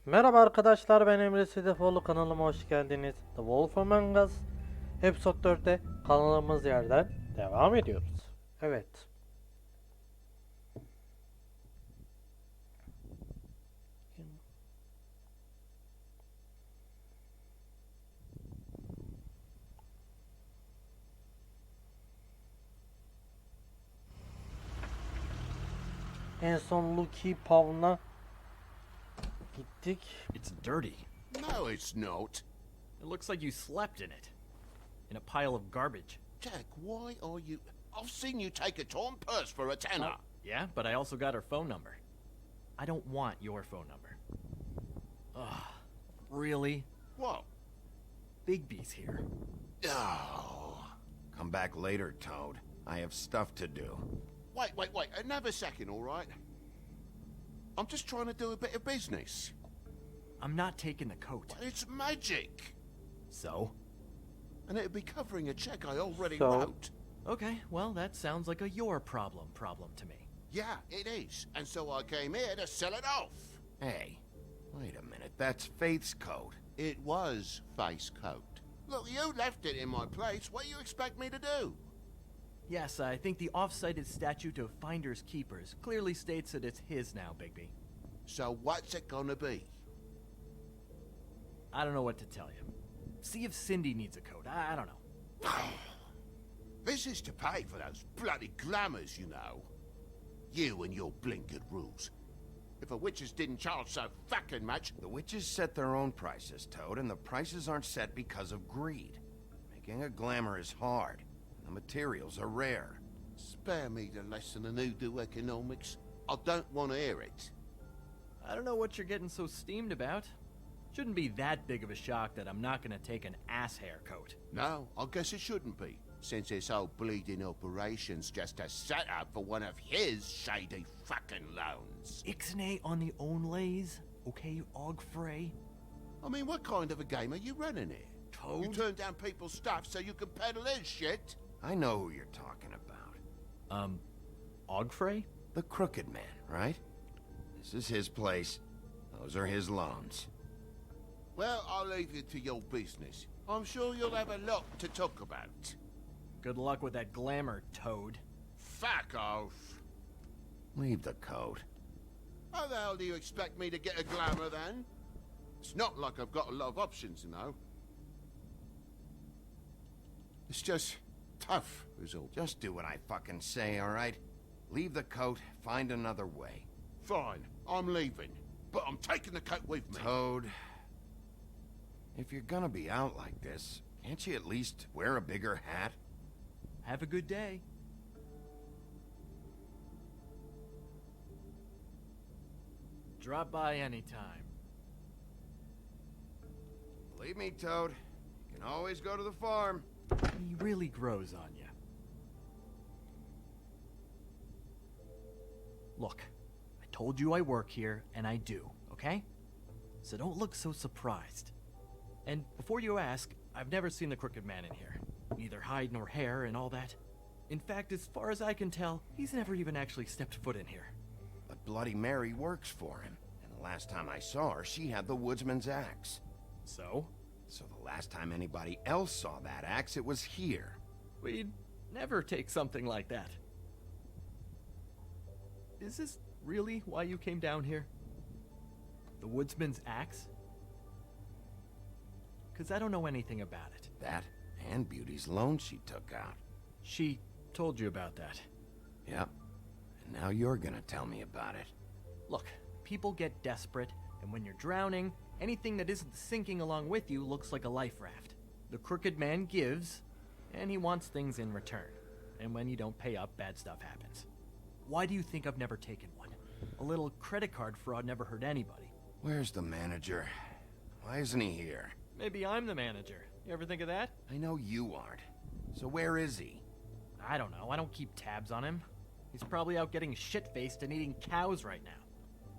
Merhaba arkadaşlar, ben Emre Sedefoğlu, kanalıma hoş geldiniz. The Wolf Among Us Episode 4'te kanalımız yerden devam ediyoruz. Evet. En son Lucky Pav'na gittik. It's dirty. No, it's not. It looks like you slept in it. In a pile of garbage. Jack, why are you... I've seen you take a torn purse for a tenner. Yeah, but I also got her phone number. I don't want your phone number. Ugh. Really? What? Bigby's here. Oh. Come back later, Toad. I have stuff to do. Wait. Another second, all right? I'm just trying to do a bit of business. I'm not taking the coat. It's magic. So? And it'd be covering a check I already So? wrote. Okay, well, that sounds like a your problem to me. Yeah, it is. And so I came here to sell it off. Hey, wait a minute. That's Faith's coat. It was face coat. Look, you left it in my place. What do you expect me to do? Yes, I think the off-cited statute of Finders Keepers clearly states that it's his now, Bigby. So what's it gonna be? I don't know what to tell you. See if Cindy needs a coat. I don't know. This is to pay for those bloody glamours, you know. You and your blinkered rules. If the witches didn't charge so fucking much... The witches set their own prices, Toad, and the prices aren't set because of greed. Making a glamour is hard. The materials are rare. Spare me the lesson in hoodoo economics. I don't want to hear it. I don't know what you're getting so steamed about. Shouldn't be that big of a shock that I'm not gonna take an ass hair coat. No, I guess it shouldn't be. Since this whole bleeding operation's just a setup for one of his shady fucking loans. Ixnay on the own lays, okay, Og Frey? I mean, what kind of a game are you running here? Toad? You turn down people's stuff so you can peddle his shit? I know who you're talking about. Og Frey? The Crooked Man, right? This is his place. Those are his loans. Well, I'll leave you to your business. I'm sure you'll have a lot to talk about. Good luck with that glamour, Toad. Fuck off. Leave the coat. How the hell do you expect me to get a glamour then? It's not like I've got a lot of options, you know. It's just tough, is all. Just do what I fucking say, alright? Leave the coat, find another way. Fine, I'm leaving. But I'm taking the coat with me. Toad, if you're gonna be out like this, can't you at least wear a bigger hat? Have a good day. Drop by anytime. Believe me, Toad, you can always go to the farm. He really grows on you. Look, I told you I work here, and I do, okay? So don't look so surprised. And before you ask, I've never seen the Crooked Man in here. Neither hide nor hair and all that. In fact, as far as I can tell, he's never even actually stepped foot in here. But Bloody Mary works for him, and the last time I saw her, she had the woodsman's axe. So? So the last time anybody else saw that axe, it was here. We'd never take something like that. Is this really why you came down here? The woodsman's axe? 'Cause I don't know anything about it. That and Beauty's loan she took out. She told you about that. Yep. And now you're gonna tell me about it. Look, people get desperate, and when you're drowning, anything that isn't sinking along with you looks like a life raft. The Crooked Man gives, and he wants things in return. And when you don't pay up, bad stuff happens. Why do you think I've never taken one? A little credit card fraud never hurt anybody. Where's the manager? Why isn't he here? Maybe I'm the manager. You ever think of that? I know you aren't. So where is he? I don't know. I don't keep tabs on him. He's probably out getting shit-faced and eating cows right now.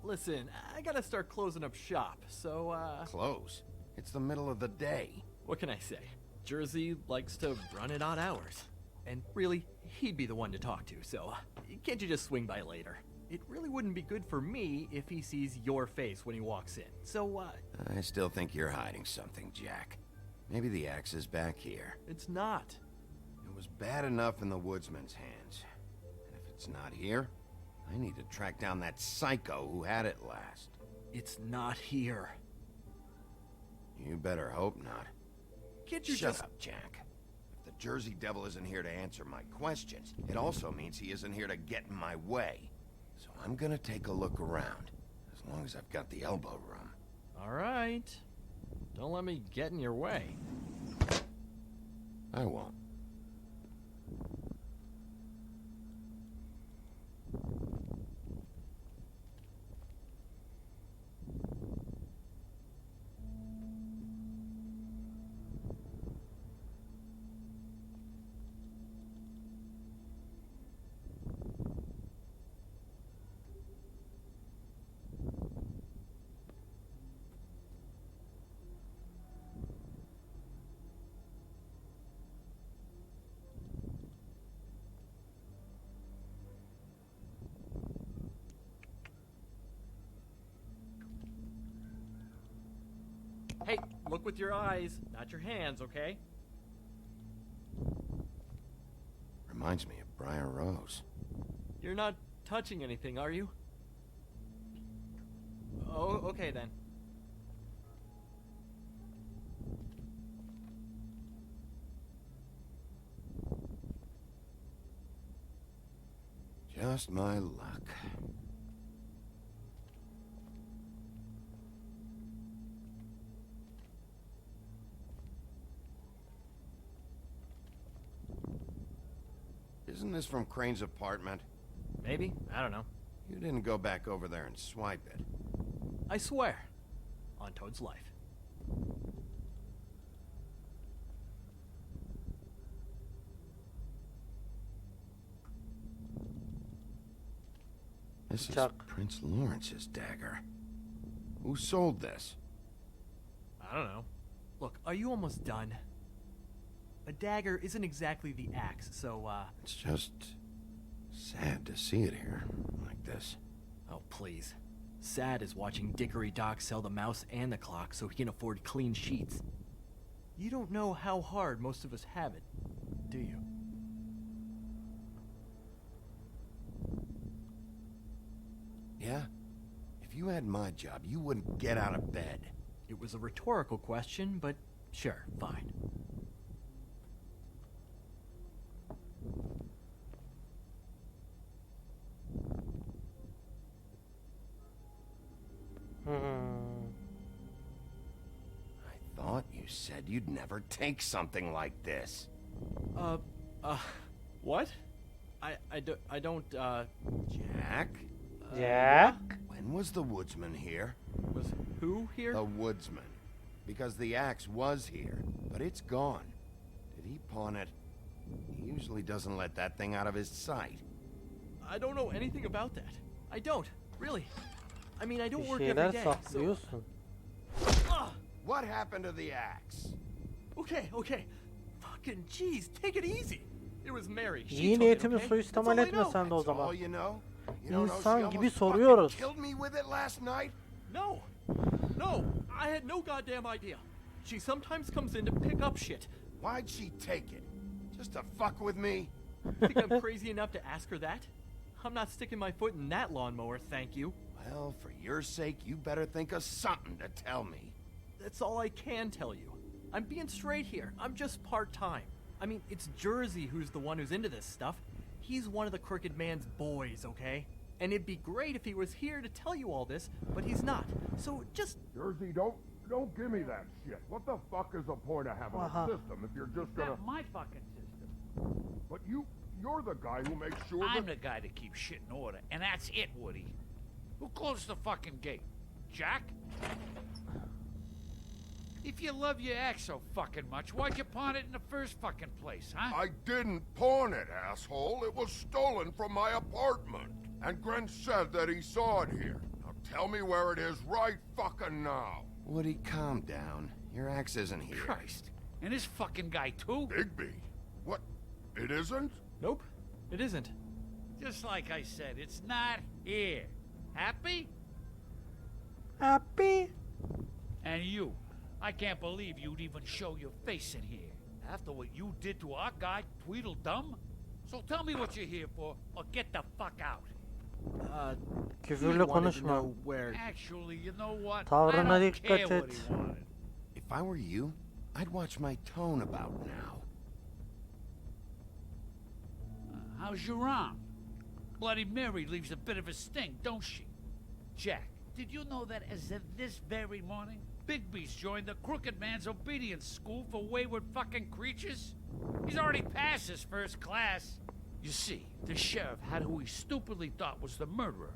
Listen, I gotta start closing up shop, so, Close. It's the middle of the day. what can I say? Jersey likes to run at odd hours. And really, he'd be the one to talk to, so can't you just swing by later? it really wouldn't be good for me if he sees your face when he walks in. So, I still think you're hiding something, Jack. Maybe the axe is back here. it's not. It was bad enough in the woodsman's hands. And if it's not here, I need to track down that psycho who had it last. It's not here. You better hope not. Can't you Shut just... up, Jack. If the Jersey Devil isn't here to answer my questions, it also means he isn't here to get in my way. So I'm gonna take a look around, as long as I've got the elbow room. All right. Don't let me get in your way. I won't. Hey, look with your eyes, not your hands, okay? Reminds me of Briar Rose. You're not touching anything, are you? Oh, okay then. Just my luck. Isn't this from Crane's apartment? Maybe? I don't know. You didn't go back over there and swipe it. I swear. On Toad's life. This is Chuck. Prince Lawrence's dagger. Who sold this? I don't know. Look, are you almost done? A dagger isn't exactly the axe, so, It's just sad to see it here, like this. Oh, please. Sad is watching Dickory Doc sell the mouse and the clock so he can afford clean sheets. You don't know how hard most of us have it, do you? Yeah? If you had my job, you wouldn't get out of bed. It was a rhetorical question, but sure, fine. I thought you said you'd never take something like this. What? I don't, Jack? Jack? When was the woodsman here? Was who here? The woodsman. Because the axe was here, but it's gone. Did he pawn it? He usually doesn't let that thing out of his sight. I don't know anything about that. I don't, really. I mean, I don't Bir work şeyler every day, so... saklıyorsun. What happened to the axe? Okay. Fucking jeez, take it easy. It was Mary. She İyi took it, niyetimi okay? suistimal That's all I know. etmesen de o That's all zaman. you know? You don't know İnsan she gibi almost soruyoruz. fucking killed me with it last night? No, I had no goddamn idea. She sometimes comes in to pick up shit. Why'd she take it? Just to fuck with me? Think I'm crazy enough to ask her that? I'm not sticking my foot in that lawnmower, thank you. Well, for your sake, you better think of something to tell me. That's all I can tell you. I'm being straight here. I'm just part-time. I mean, it's Jersey who's the one who's into this stuff. He's one of the Crooked Man's boys, okay? And it'd be great if he was here to tell you all this, but he's not. So just... Jersey, don't give me that shit. What the fuck is the point of having a system if you're just gonna... Not my fucking system. But you're the guy who makes sure I'm that... the guy to keep shit in order, and that's it, Woody. Who closed the fucking gate? Jack? If you love your axe so fucking much, why'd you pawn it in the first fucking place, huh? I didn't pawn it, asshole. It was stolen from my apartment. And Gren said that he saw it here. Now tell me where it is right fucking now. Woody, calm down. Your axe isn't here. Christ. And this fucking guy, too? Bigby? What? It isn't? Nope, it isn't. Just like I said, it's not here. Happy? Happy. And you, I can't believe you'd even show your face in here. After what you did to our guy, Tweedledum? So tell me what you're here for, or get the fuck out. Küfürlü He wanted to konuşma. know where. Actually, you know what? Tavrına I don't dikkat care what et. he wanted. If I were you, I'd watch my tone about now. How's your arm? Bloody Mary leaves a bit of a sting, don't she? Jack, did you know that as of this very morning, Bigby's joined the Crooked Man's Obedience School for Wayward Fucking Creatures? He's already passed his first class. You see, the sheriff had who he stupidly thought was the murderer.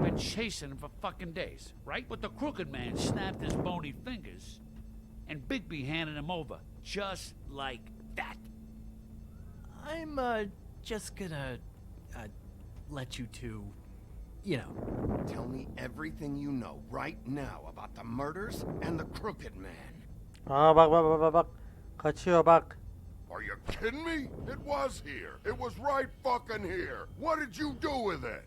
Been chasing him for fucking days, right? But the Crooked Man snapped his bony fingers, and Bigby handed him over, just like that. I'm just gonna let you two, you know. Tell me everything you know right now about the murders and the Crooked Man. Aa bak. Kaçıyor bak. Are you kidding me? It was here. It was right fucking here. What did you do with it?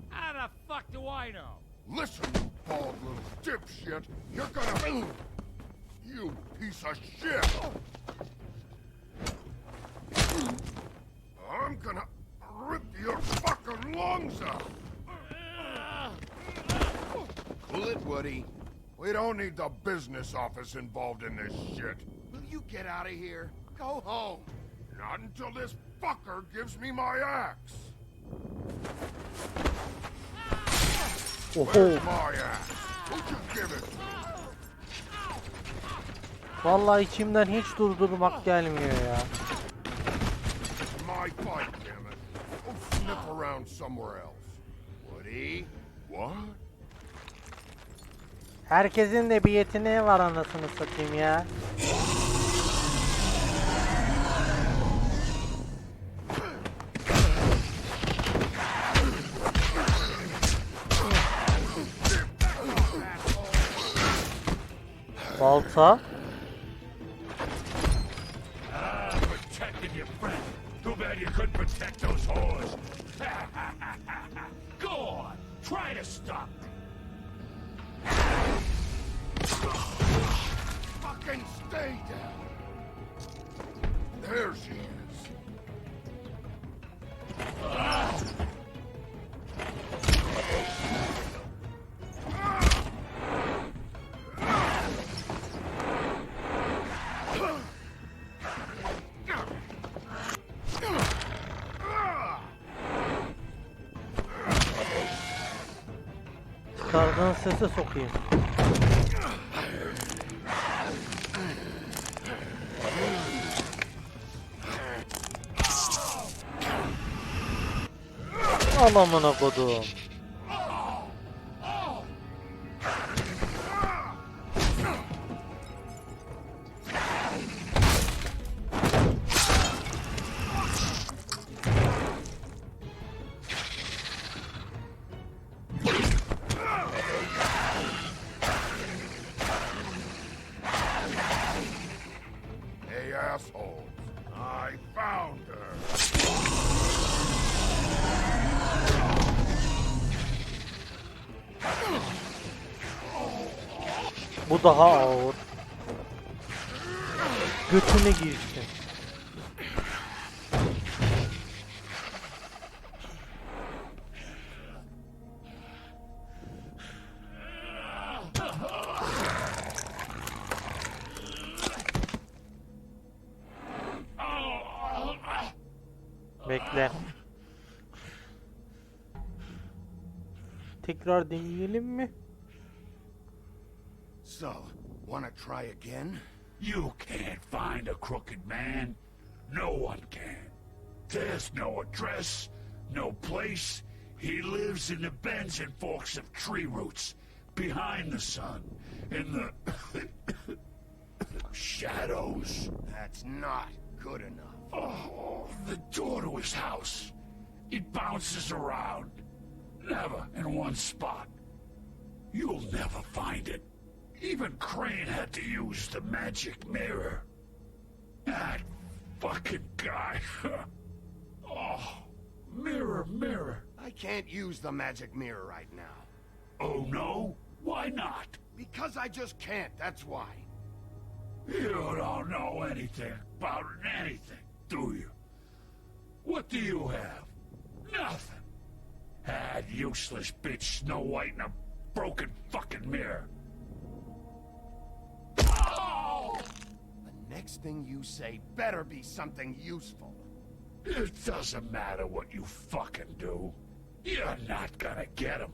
How the fuck do I know? Listen, you bald little dipshit. You're gonna... You piece of shit. I'm gonna rip your fucking lungs out. Pull it, Woody. We don't need the business office involved in this shit. Will you get out of here? Go home. Not until this fucker gives me my axe. Oho. Where's my axe? Who'd you give it to? Vallahi içimden hiç durdurmak gelmiyor ya. It's my fight, damn it. Go sniff around somewhere else. Woody? What? Herkesin de bir yeteneği var anasını satayım ya. Balta. Protecting your friend. Too bad you couldn't protect those whores. Go on, try to stop me. Fucking stay down. There she is. Çıkardığın sese sokayım. Al amına kodum. Hey, assholes. I found her. Bu daha ağır. Götüne girsin. Bekle. Tekrar deneyelim mi? So, wanna try again? You can't find a crooked man. No one can. There's no address, no place. He lives in the bends and forks of tree roots, behind the sun, in the shadows. That's not good enough. Oh, the door to his house. It bounces around. Never in one spot. You'll never find it. Even Crane had to use the magic mirror. That fucking guy. Oh, Mirror, mirror. I can't use the magic mirror right now. Oh no? Why not? Because I just can't, that's why. You don't know anything about anything, do you? What do you have? Nothing. That useless bitch Snow White in a broken fucking mirror. Oh! The next thing you say better be something useful. It doesn't matter what you fucking do. You're not gonna get him.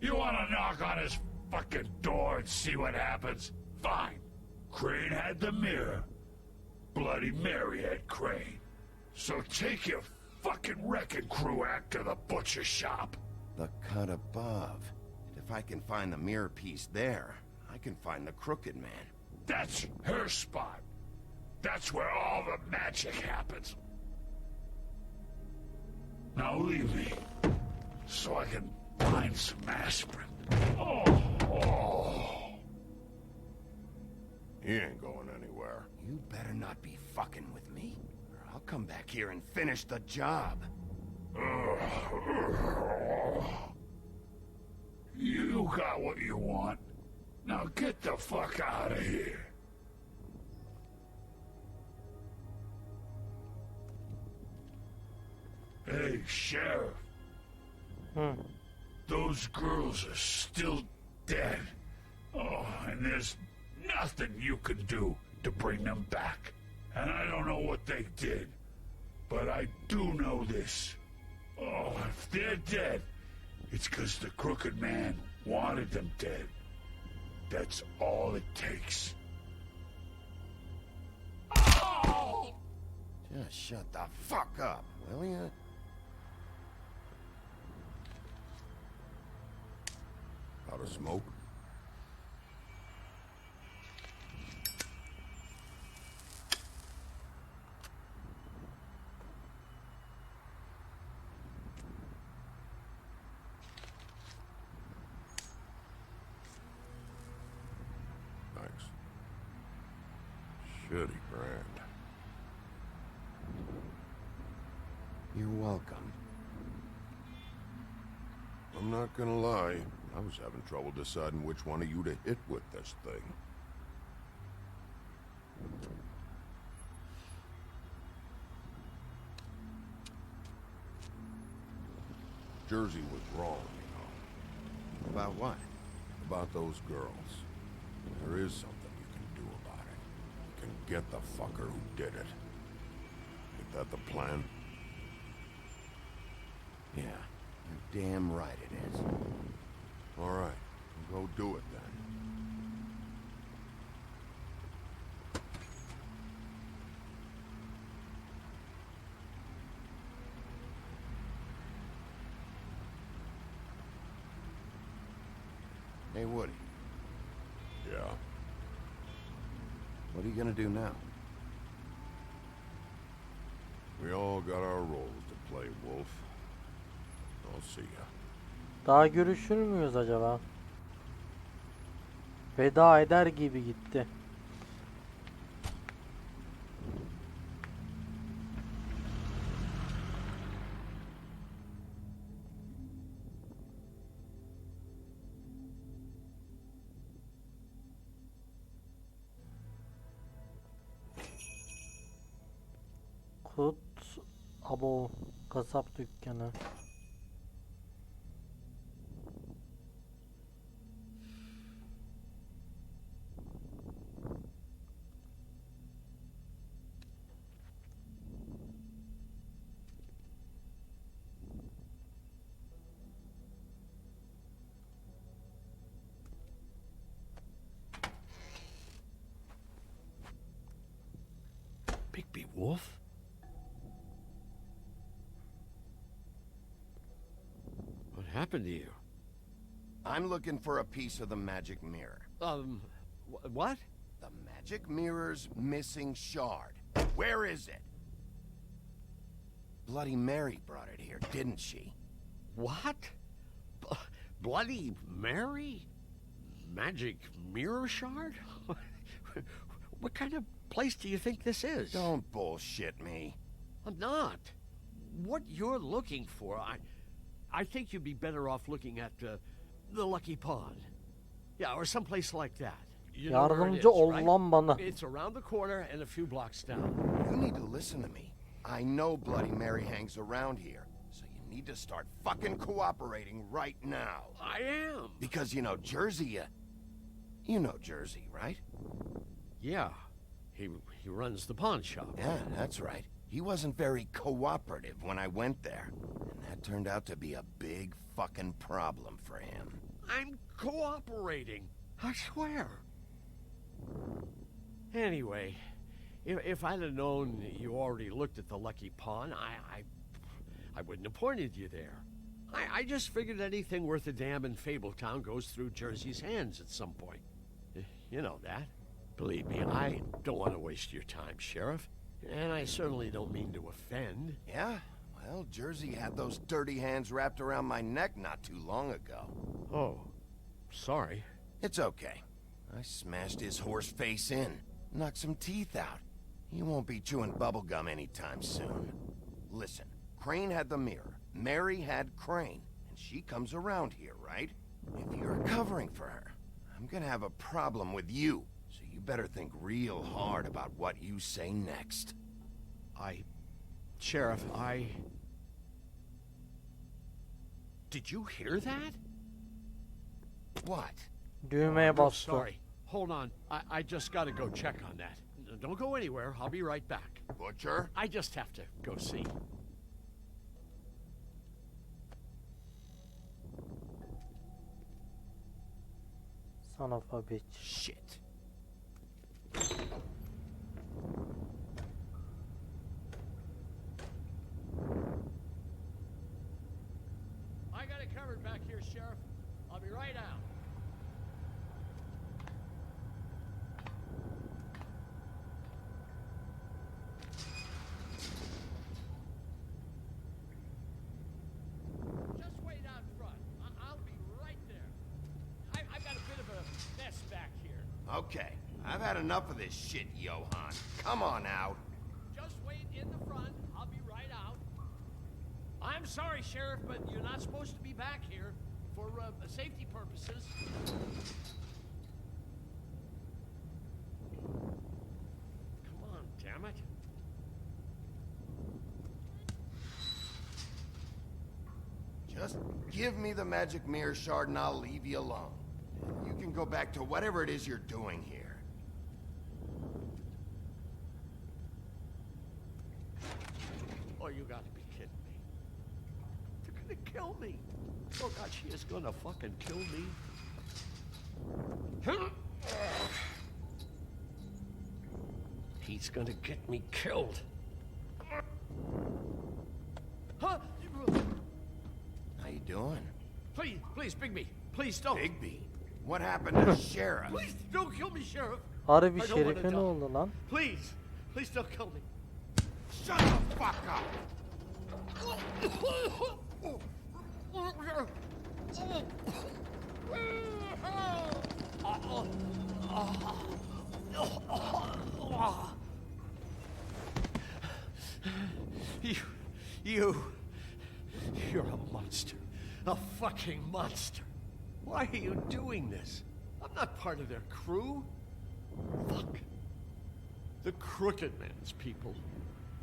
You wanna knock on his fucking door and see what happens? Fine. Crane had the mirror. Bloody Mary had Crane. So take your fucking wrecking crew act to the butcher shop. The cut above. If I can find the mirror piece there, I can find the Crooked Man. That's her spot. That's where all the magic happens. Now leave me, so I can find some aspirin. Oh. He ain't going anywhere. You better not be fucking with me, or I'll come back here and finish the job. You got what you want. Now get the fuck out of here. Hey, Sheriff. Those girls are still dead. Oh, and there's nothing you can do to bring them back. And I don't know what they did, but I do know this. Oh, if they're dead, it's because the Crooked Man wanted them dead. That's all it takes. Oh! Just shut the fuck up, will ya? Out of smoke? Thanks. Shitty brand. You're welcome. I'm not gonna lie. I was having trouble deciding which one of you to hit with this thing. Jersey was wrong, you know. About what? About those girls. There is something you can do about it. You can get the fucker who did it. Ain't that the plan? Yeah, you're damn right it is. All right, we'll go do it then. Hey, Woody, Yeah. what are you gonna do now? We all got our roles to play, Wolf. I'll see ya. Daha görüşür müyüz acaba? Veda eder gibi gitti. Kut Abo kasap dükkanı. Bigby Wolf? What happened to you? I'm looking for a piece of the magic mirror. What? The magic mirror's missing shard. Where is it? Bloody Mary brought it here, didn't she? What? Bloody Mary? Magic mirror shard? What kind of place do you think this is? Don't bullshit me. I'm not. what you're looking for, I think you'd be better off looking at the Lucky Pond. Yeah, or someplace like that. You know where it is, Yardımcı ol right? lan bana. It's around the corner and a few blocks down. You need to listen to me. I know Bloody Mary hangs around here, so you need to start fucking cooperating right now. I am. Because you know Jersey, you know Jersey, right? Yeah, he runs the pawn shop. Yeah, that's right. He wasn't very cooperative when I went there, and that turned out to be a big fucking problem for him. I'm cooperating. I swear. Anyway, if I'd have known you already looked at the Lucky Pawn, I wouldn't have pointed you there. I just figured anything worth a damn in Fabletown goes through Jersey's hands at some point. You know that. Believe me, I don't want to waste your time, Sheriff. And I certainly don't mean to offend. Yeah? Well, Jersey had those dirty hands wrapped around my neck not too long ago. Oh, sorry. It's okay. I smashed his horse face in, knocked some teeth out. He won't be chewing bubblegum anytime soon. Listen, Crane had the mirror, Mary had Crane, and she comes around here, right? If you're covering for her, I'm gonna have a problem with you, so you better think real hard about what you say next. Sheriff, Did you hear that? What? Düğmeye I'm bastı. sorry. Hold on. I just gotta go check on that. Don't go anywhere. I'll be right back. Butcher? I just have to go see. Son of a bitch. Shit. I got it covered back here, Sheriff. I'll be right out. Just wait out front. I'll be right there. I've got a bit of a mess back here. Okay, I've had enough of this shit, Johan. Come on out. Just wait in the front. I'll be right out. I'm sorry, Sheriff, but you're not supposed to be back here for safety purposes. Come on, damn it. Just give me the magic mirror shard and I'll leave you alone. You can go back to whatever it is you're doing here. Oh, you gotta be kidding me. They're gonna kill me. Oh, God, she is gonna fucking kill me. He's gonna get me killed. Huh? How you doing? Please, Bigby. Please don't. Bigby? What happened to Sheriff? Please don't kill me, Sheriff. Harbi I don't wanna Şerif'e ne die. oldu lan? Please don't kill me. Shut the fuck up! You're a monster. A fucking monster. Why are you doing this? I'm not part of their crew. Fuck. The Crooked Man's people.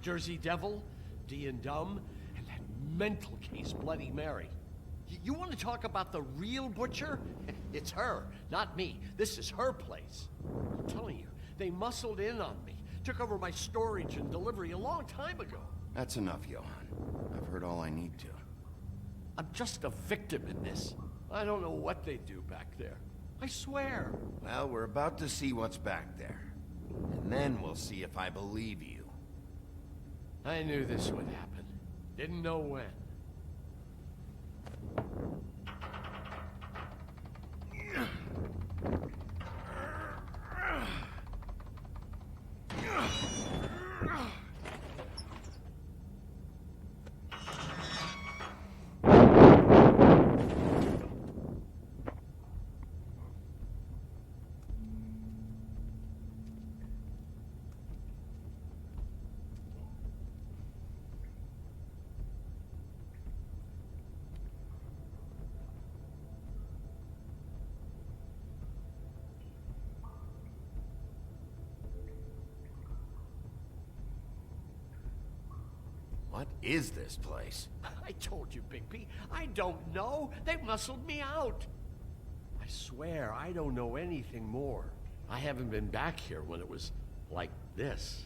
Jersey Devil, D and Dumb, and that mental case Bloody Mary. You want to talk about the real butcher? It's her, not me. This is her place. I'm telling you, they muscled in on me. Took over my storage and delivery a long time ago. That's enough, Johan. I've heard all I need to. I'm just a victim in this. I don't know what they do back there. I swear. Well, we're about to see what's back there. And then we'll see if I believe you. I knew this would happen. Didn't know when. What is this place? I told you, Bigby. I don't know. They muscled me out. I swear, I don't know anything more. I haven't been back here when it was like this.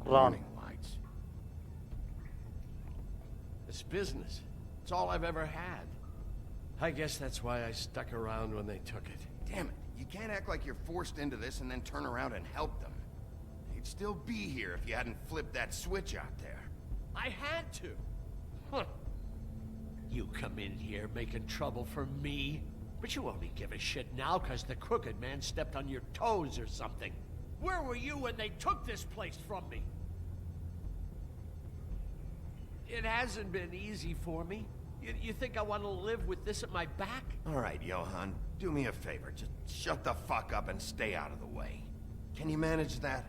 Run. Warning lights. It's business. It's all I've ever had. I guess that's why I stuck around when they took it. Damn it. You can't act like you're forced into this and then turn around and help them. They'd still be here if you hadn't flipped that switch out there. I had to. Huh. You come in here making trouble for me, but you only give a shit now because the crooked man stepped on your toes or something. Where were you when they took this place from me? It hasn't been easy for me. You think I want to live with this at my back? All right, Johan, do me a favor. Just shut the fuck up and stay out of the way. Can you manage that?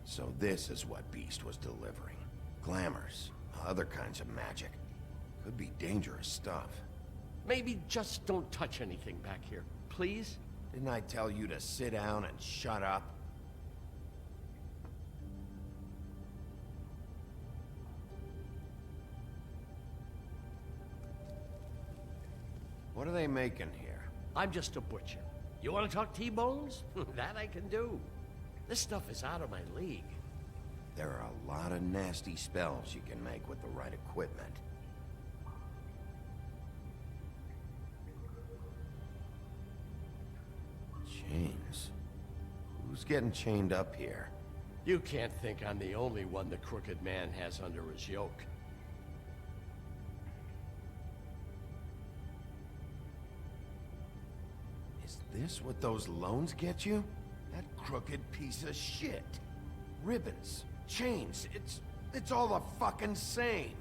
So this is what Beast was delivering. Glamours, other kinds of magic. Could be dangerous stuff. Maybe just don't touch anything back here, please? Didn't I tell you to sit down and shut up? What are they making here? I'm just a butcher. You want to talk T-bones? That I can do. This stuff is out of my league. There are a lot of nasty spells you can make with the right equipment. Chains. Who's getting chained up here? You can't think I'm the only one the crooked man has under his yoke. Is this what those loans get you? That crooked piece of shit. Ribbons, chains, it's all the fucking same.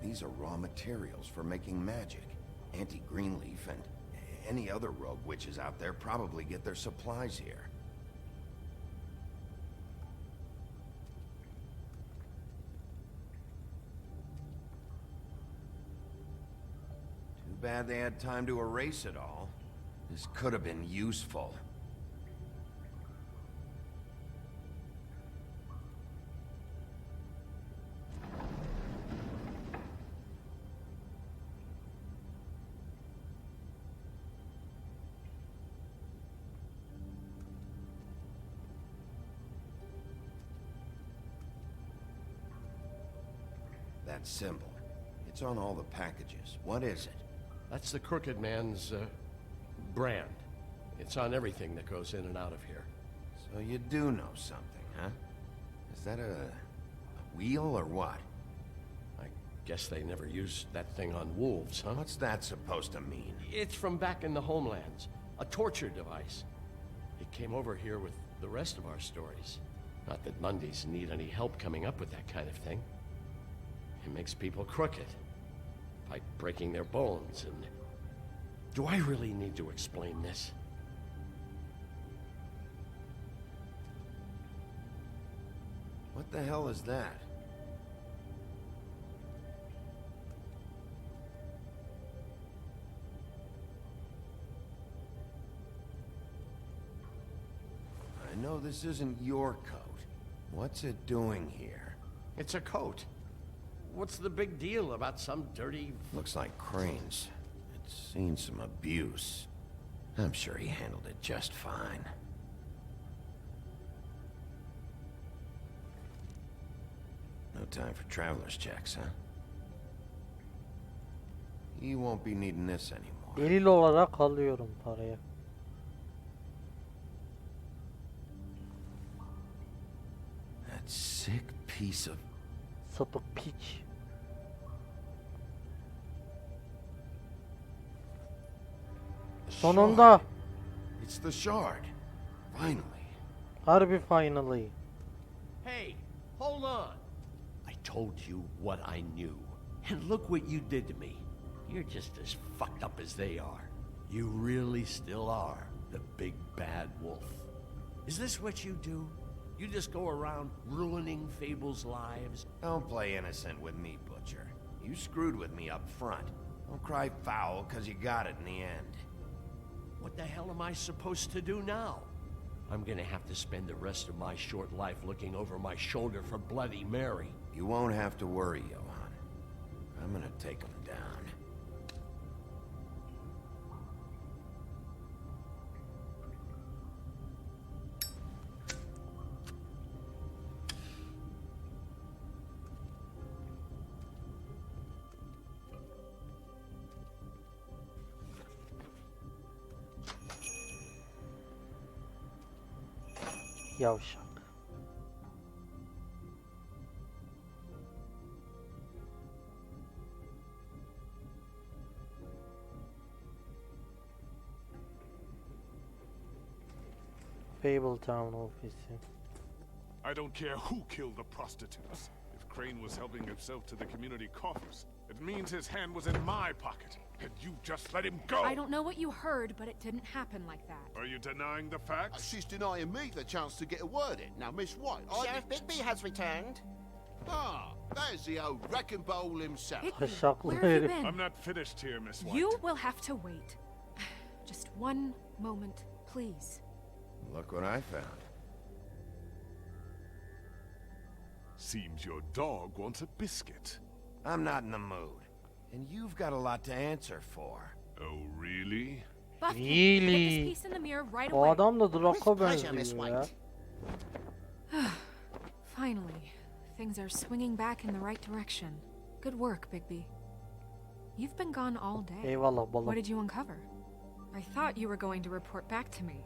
These are raw materials for making magic. Auntie Greenleaf and any other rogue witches out there probably get their supplies here. Too bad they had time to erase it all. This could have been useful. That symbol. It's on all the packages. What is it? That's the crooked man's, brand. It's on everything that goes in and out of here. So you do know something, huh? Is that a wheel or what? I guess they never used that thing on wolves, huh? What's that supposed to mean? It's from back in the homelands. A torture device. It came over here with the rest of our stories. Not that Mondays need any help coming up with that kind of thing. It makes people crooked. By breaking their bones and... Do I really need to explain this? What the hell is that? I know this isn't your coat. What's it doing here? It's a coat. What's the big deal about some dirty... Looks like Crane's. It's seen some abuse. I'm sure he handled it just fine. No time for traveler's checks, huh? He won't be needing this anymore. Delil olarak alıyorum parayı. That sick piece of... Sapık piç. Sonunda. It's the shard. Finally. Harbi finally. Hey, hold on. I told you what I knew. And look what you did to me. You're just as fucked up as they are. You really still are the big bad wolf. Is this what you do? You just go around ruining Fable's lives. Don't play innocent with me, Butcher. You screwed with me up front. Don't cry foul, cause you got it in the end. What the hell am I supposed to do now? I'm gonna have to spend the rest of my short life looking over my shoulder for Bloody Mary. You won't have to worry, Johan. I'm gonna take him down. Yavşak. Fabletown ofisi. I don't care who killed the prostitutes. If Crane was helping himself to the community coffers, it means his hand was in my pocket. And you just let him go! I don't know what you heard, but it didn't happen like that. Are you denying the facts? She's denying me the chance to get a word in. Now, Miss White, Sheriff Bigby has returned. Ah, there's the old wrecking bowl himself. Taşaklı Where have you herif. been? I'm not finished here, Miss White. You will have to wait. Just one moment, please. Look what I found. Seems your dog wants a biscuit. I'm not in the mood. And you've got a lot to answer for. Oh, really? Buffy, Really? put this piece in the mirror right O away. adam da Draco With pleasure, Miss benziyor ya. White. Finally, things are swinging back in the right direction. Good work, Bigby. You've been gone all day. Eyvallah What balım. did you uncover? I thought you were going to report back to me.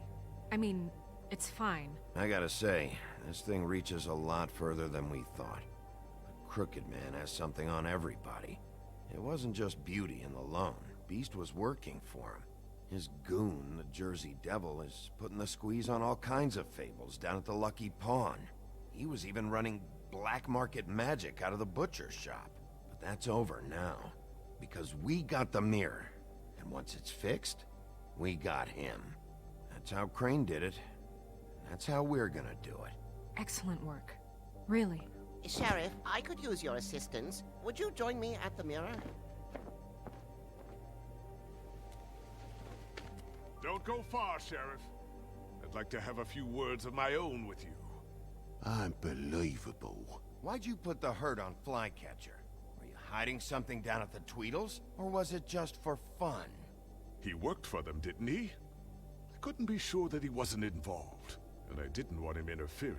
I mean, it's fine. I gotta say, this thing reaches a lot further than we thought. The Crooked Man has something on everybody. It wasn't just Beauty and the Lone. Beast was working for him. His goon, the Jersey Devil, is putting the squeeze on all kinds of fables down at the Lucky Pawn. He was even running black market magic out of the butcher shop. But that's over now. Because we got the mirror. And once it's fixed, we got him. That's how Crane did it. That's how we're gonna do it. Excellent work. Really. Sheriff, I could use your assistance. Would you join me at the mirror? Don't go far, Sheriff. I'd like to have a few words of my own with you. Unbelievable. Why'd you put the hurt on Flycatcher? Were you hiding something down at the Tweedles? Or was it just for fun? He worked for them, didn't he? I couldn't be sure that he wasn't involved, and I didn't want him interfering.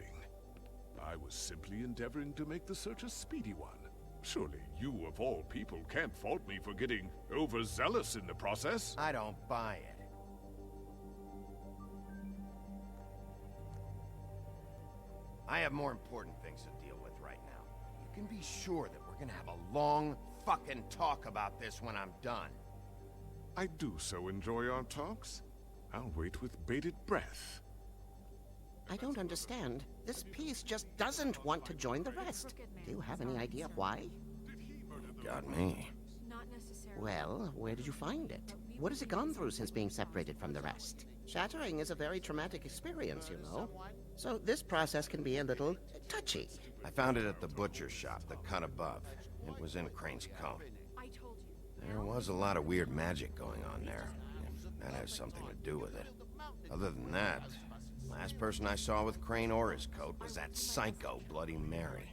I was simply endeavoring to make the search a speedy one. Surely you, of all people, can't fault me for getting overzealous in the process. I don't buy it. I have more important things to deal with right now. You can be sure that we're gonna have a long fucking talk about this when I'm done. I do so enjoy our talks. I'll wait with bated breath. I don't understand. This piece just doesn't want to join the rest. Do you have any idea why? Got me. Not necessarily. Well, where did you find it? What has it gone through since being separated from the rest? Shattering is a very traumatic experience, you know. So this process can be a little touchy. I found it at the butcher shop, the cut above. It was in Crane's coat. I told you. There was a lot of weird magic going on there, if that has something to do with it. Other than that, last person I saw with Crane or his coat was that psycho Bloody Mary.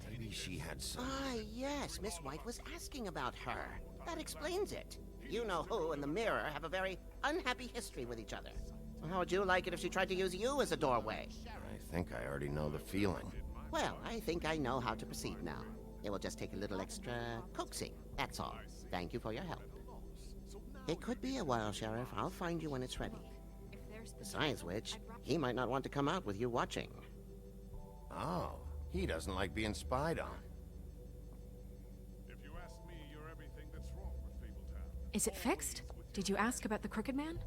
Maybe she had some... Ah, yes, Miss White was asking about her. That explains it. You know who and the mirror have a very unhappy history with each other. How would you like it if she tried to use you as a doorway? I think I already know the feeling. Well, I think I know how to proceed now. It will just take a little extra coaxing, that's all. Thank you for your help. It could be a while, Sheriff. I'll find you when it's ready. Besides which, he might not want to come out with you watching. Oh, he doesn't like being spied on. If you ask me, you're everything that's wrong with Fabletown. Is it fixed? Did you ask about the Crooked Man?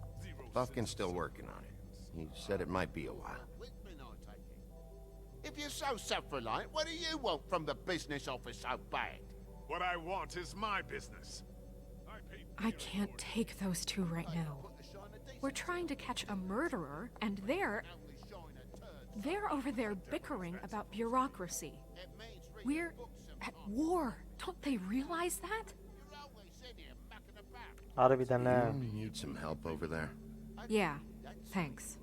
Buffkin's still working on it. He said it might be a while. If you're so self-reliant, what do you want from the business office so bad? What I want is my business. I can't take those two right now. We're trying to catch a murderer, and they're... They're over there bickering about bureaucracy. We're at war. Don't they realize that? Harbiden ha. You need some help over there? Yeah, thanks.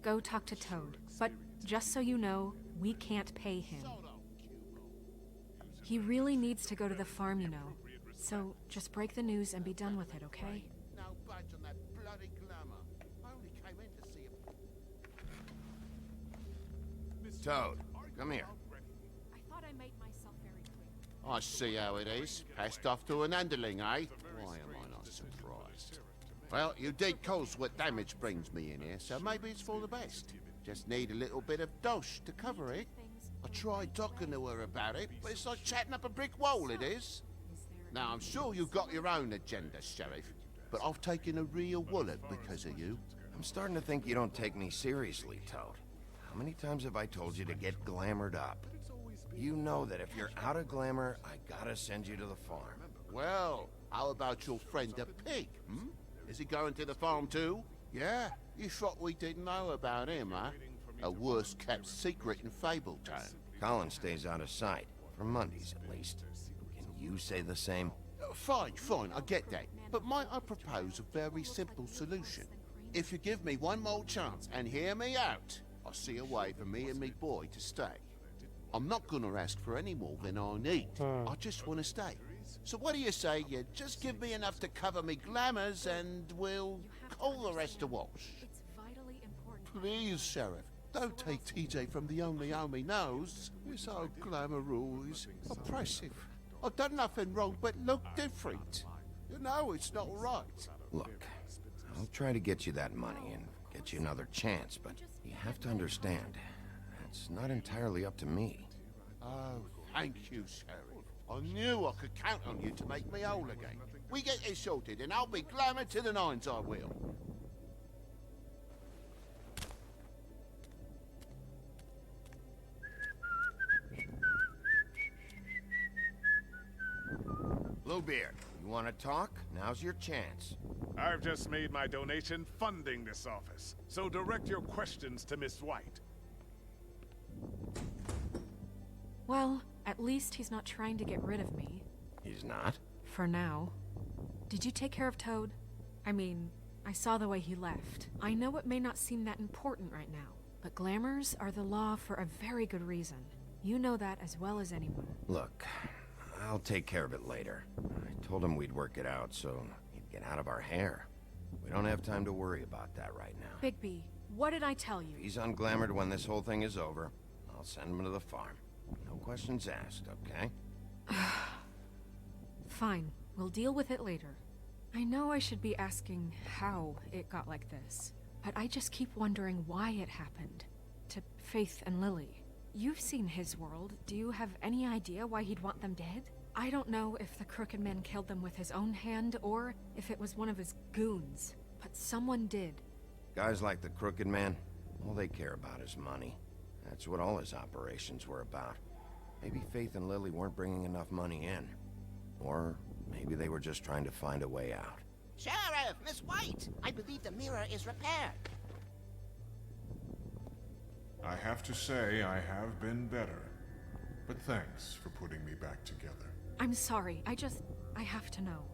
Go talk to Toad. But just so you know, we can't pay him. He really needs to go to the farm, you know. So just break the news and be done with it, okay? No budge on that bloody glamour. I only came in to see if... Toad, come here. I thought I made myself very clear. I see how it is. Passed off to an underling, eh? Why am I not surprised? Well, you did cause what damage brings me in here, so maybe it's for the best. Just need a little bit of dosh to cover it. I tried talking to her about it, but it's like chatting up a brick wall, it is. Now, I'm sure you've got your own agenda, Sheriff, but I've taken a real wallet because of you. I'm starting to think you don't take me seriously, Toad. How many times have I told you to get glamored up? You know that if you're out of glamour, I gotta send you to the farm. Well, how about your friend the pig, hmm? Is he going to the farm too? Yeah? You thought we didn't know about him, huh? A worst-kept secret in Fabletown. Colin stays out of sight, for Mondays at least. Can you say the same? Fine, I get that. But might I propose a very simple solution? If you give me one more chance and hear me out, I'll see a way for me and me boy to stay. I'm not gonna ask for any more than I need. I just want to stay. So what do you say you just give me enough to cover me glamours and we'll call the rest a wash? It's vitally important. Please, Sheriff, don't take TJ from the only home he knows. This old glamour rule is oppressive. I've done nothing wrong but look different. You know it's not right. Look, I'll try to get you that money and get you another chance, but you have to understand, it's not entirely up to me. Oh, thank you, Sheriff. I knew I could count on you to make me whole again. We get this sorted and I'll be glamour to the nines, I will. Bluebeard, you want to talk? Now's your chance. I've just made my donation funding this office, so direct your questions to Miss White. Well, at least he's not trying to get rid of me. He's not? For now. Did you take care of Toad? I mean, I saw the way he left. I know it may not seem that important right now, but glamours are the law for a very good reason. You know that as well as anyone. Look, I'll take care of it later. I told him we'd work it out so he'd get out of our hair. We don't have time to worry about that right now. Bigby, what did I tell you? If he's unglamored when this whole thing is over, I'll send him to the farm. No questions asked, okay? Fine, we'll deal with it later. I know I should be asking how it got like this, but I just keep wondering why it happened. To Faith and Lily. You've seen his world. Do you have any idea why he'd want them dead? I don't know if the Crooked Man killed them with his own hand or if it was one of his goons, but someone did. Guys like the Crooked Man, all they care about is money. That's what all his operations were about. Maybe Faith and Lily weren't bringing enough money in. Or maybe they were just trying to find a way out. Sheriff, Miss White, I believe the mirror is repaired. I have to say I have been better. But thanks for putting me back together. I'm sorry, I have to know.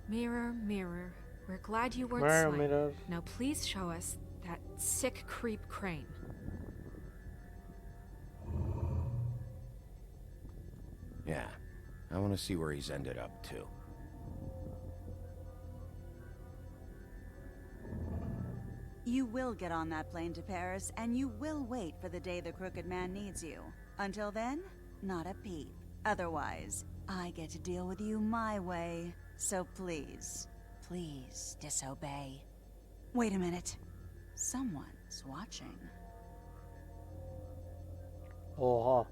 Mirror, mirror, we're glad you weren't Mirror, slain. mirror. Now please show us that sick creep Crane. Yeah, I want to see where he's ended up, too. You will get on that plane to Paris, and you will wait for the day the Crooked Man needs you. Until then, not a peep. Otherwise, I get to deal with you my way. So please, please disobey. Wait a minute. Someone's watching. Oha.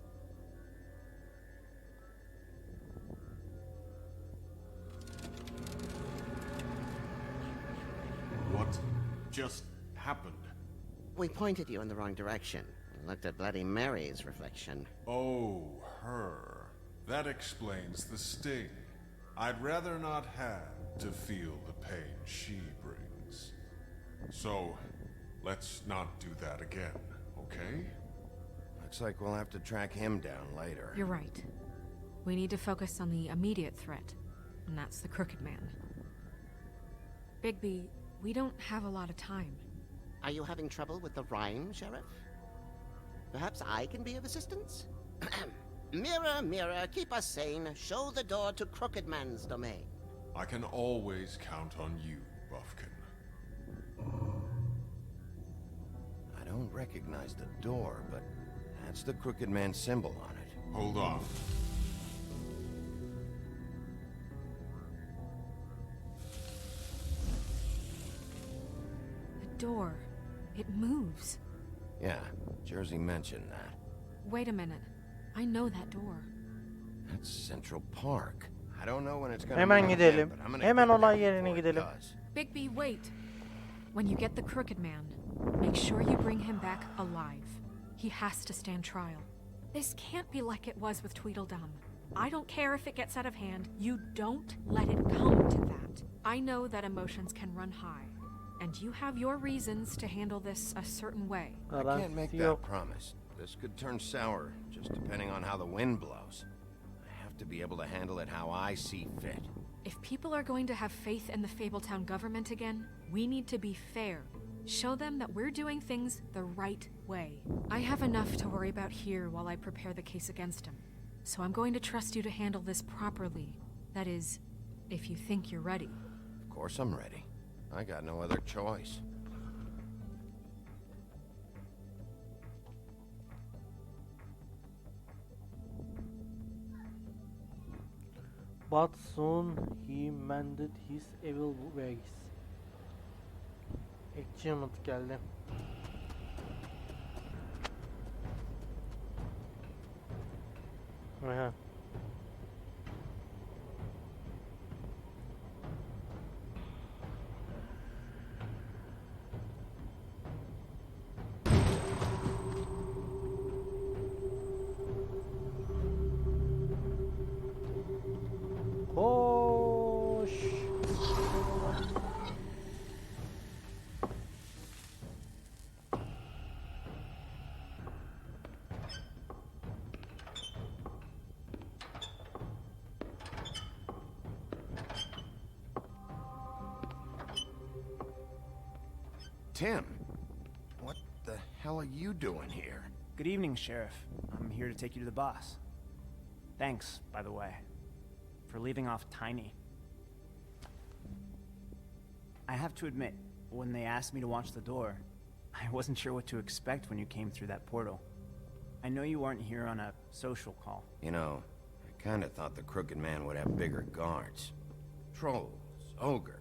What just happened? We pointed you in the wrong direction. Looked at Bloody Mary's reflection. Oh, her. That explains the sting. I'd rather not have to feel the pain she brings. So, let's not do that again, okay? Looks like we'll have to track him down later. You're right. We need to focus on the immediate threat, and that's the Crooked Man. Bigby, we don't have a lot of time. Are you having trouble with the rhyme, Sheriff? Perhaps I can be of assistance? Mirror, mirror, keep us sane. Show the door to Crooked Man's domain. I can always count on you, Buffkin. I don't recognize the door, but that's the Crooked Man symbol on it. Hold on. The door. It moves. Yeah, Jersey mentioned that. Wait a minute. I know that door. That's Central Park. I don't know when it's gonna Hemen move gidelim. again, but I'm gonna Hemen get olay there yerine before it gidelim. does. Bigby, wait. When you get the Crooked Man, make sure you bring him back alive. He has to stand trial. This can't be like it was with Tweedledum. I don't care if it gets out of hand. You don't let it come to that. I know that emotions can run high, and you have your reasons to handle this a certain way. I can't make that Yok. promise. This could turn sour, just depending on how the wind blows. I have to be able to handle it how I see fit. If people are going to have faith in the Fabletown government again, we need to be fair. Show them that we're doing things the right way. I have enough to worry about here while I prepare the case against him. So I'm going to trust you to handle this properly. That is, if you think you're ready. Of course I'm ready. I got no other choice. But soon he mended his evil ways. Achievement geldi. Aha. Koş. Tim, what the hell are you doing here? Good evening, Sheriff. I'm here to take you to the boss. Thanks, by the way, for leaving off Tiny. I have to admit, when they asked me to watch the door, I wasn't sure what to expect when you came through that portal. I know you weren't here on a social call. You know, I kinda thought the Crooked Man would have bigger guards. Trolls, ogres.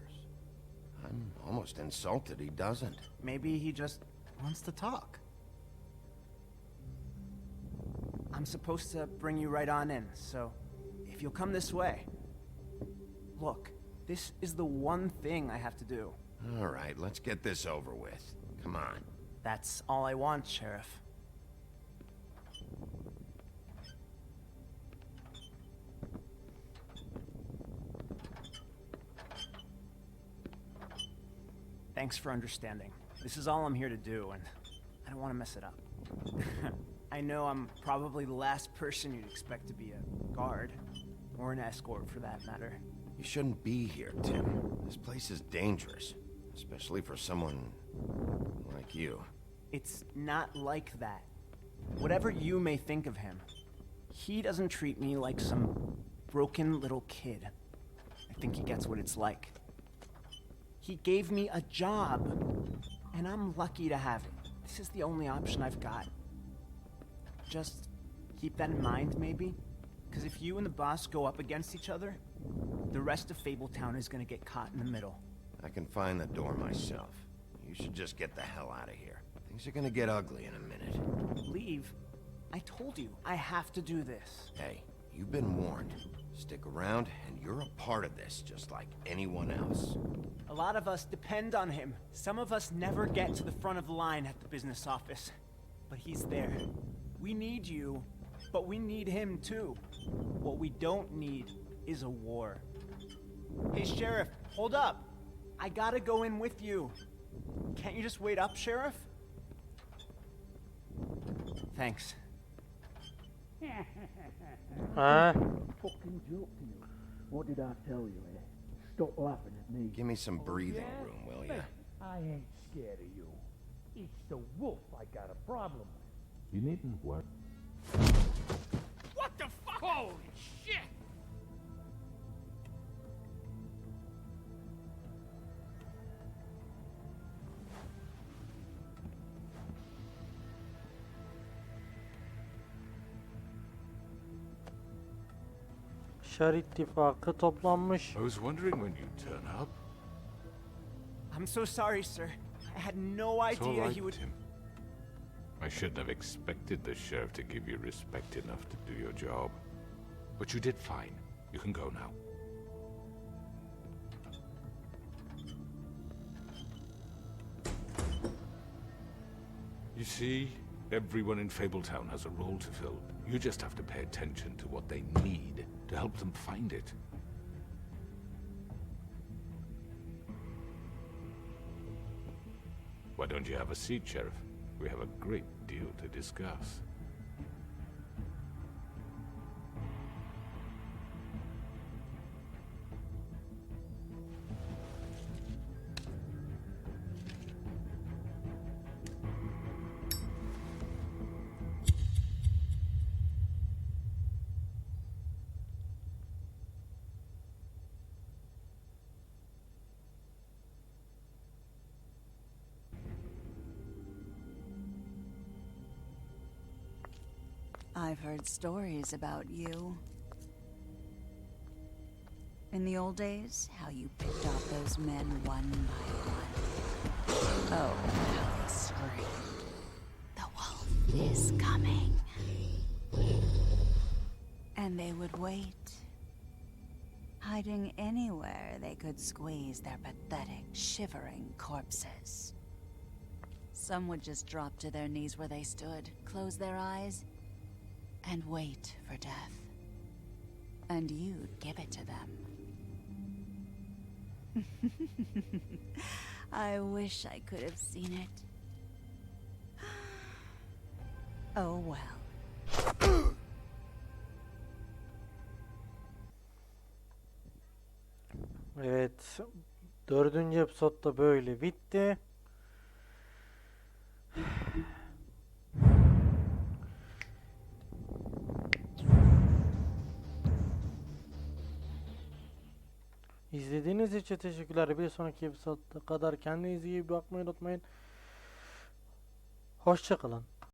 I'm almost insulted he doesn't. Maybe he just wants to talk. I'm supposed to bring you right on in, so if you'll come this way. Look, this is the one thing I have to do. All right, let's get this over with. Come on. That's all I want, Sheriff. Thanks for understanding. This is all I'm here to do, and I don't want to mess it up. I know I'm probably the last person you'd expect to be a guard, or an escort for that matter. You shouldn't be here, Tim. This place is dangerous, especially for someone like you. It's not like that. Whatever you may think of him, he doesn't treat me like some broken little kid. I think he gets what it's like. He gave me a job, and I'm lucky to have it. This is the only option I've got. Just keep that in mind, maybe? Because if you and the boss go up against each other, the rest of Fabletown is gonna get caught in the middle. I can find the door myself. You should just get the hell out of here. Things are gonna get ugly in a minute. Leave? I told you, I have to do this. Hey, you've been warned. Stick around, and you're a part of this, just like anyone else. A lot of us depend on him. Some of us never get to the front of the line at the business office. But he's there. We need you, but we need him too. What we don't need is a war. Hey, Sheriff, hold up. I gotta go in with you. Can't you just wait up, Sheriff? Thanks. Ha? Fucking joke to you. What did I tell you, eh? Stop laughing at me. Give me some breathing room, will ya? I ain't scared of you. It's the wolf I got a problem with. You needn't worry. What the fuck? Holy shit! Şer ittifakı toplanmış. I was wondering when you'd turn up. I'm so sorry, sir. I had no It's all idea right, he would. Tim. I shouldn't have expected the sheriff to give you respect enough to do your job. But you did fine. You can go now. You see, everyone in Fabletown has a role to fill. You just have to pay attention to what they need to help them find it. Why don't you have a seat, Sheriff? We have a great deal to discuss. I've heard stories about you. In the old days, how you picked off those men one by one. Oh, how they screamed. The wolf is coming. And they would wait, hiding anywhere they could squeeze their pathetic, shivering corpses. Some would just drop to their knees where they stood, close their eyes, and wait for death. And you'd give it to them. I wish I could have seen it. Oh well. Evet. 4. episodda böyle bitti. İzlediğiniz için teşekkürler. Bir sonraki episodda kadar kendinize iyi bakmayı unutmayın. Hoşça kalın.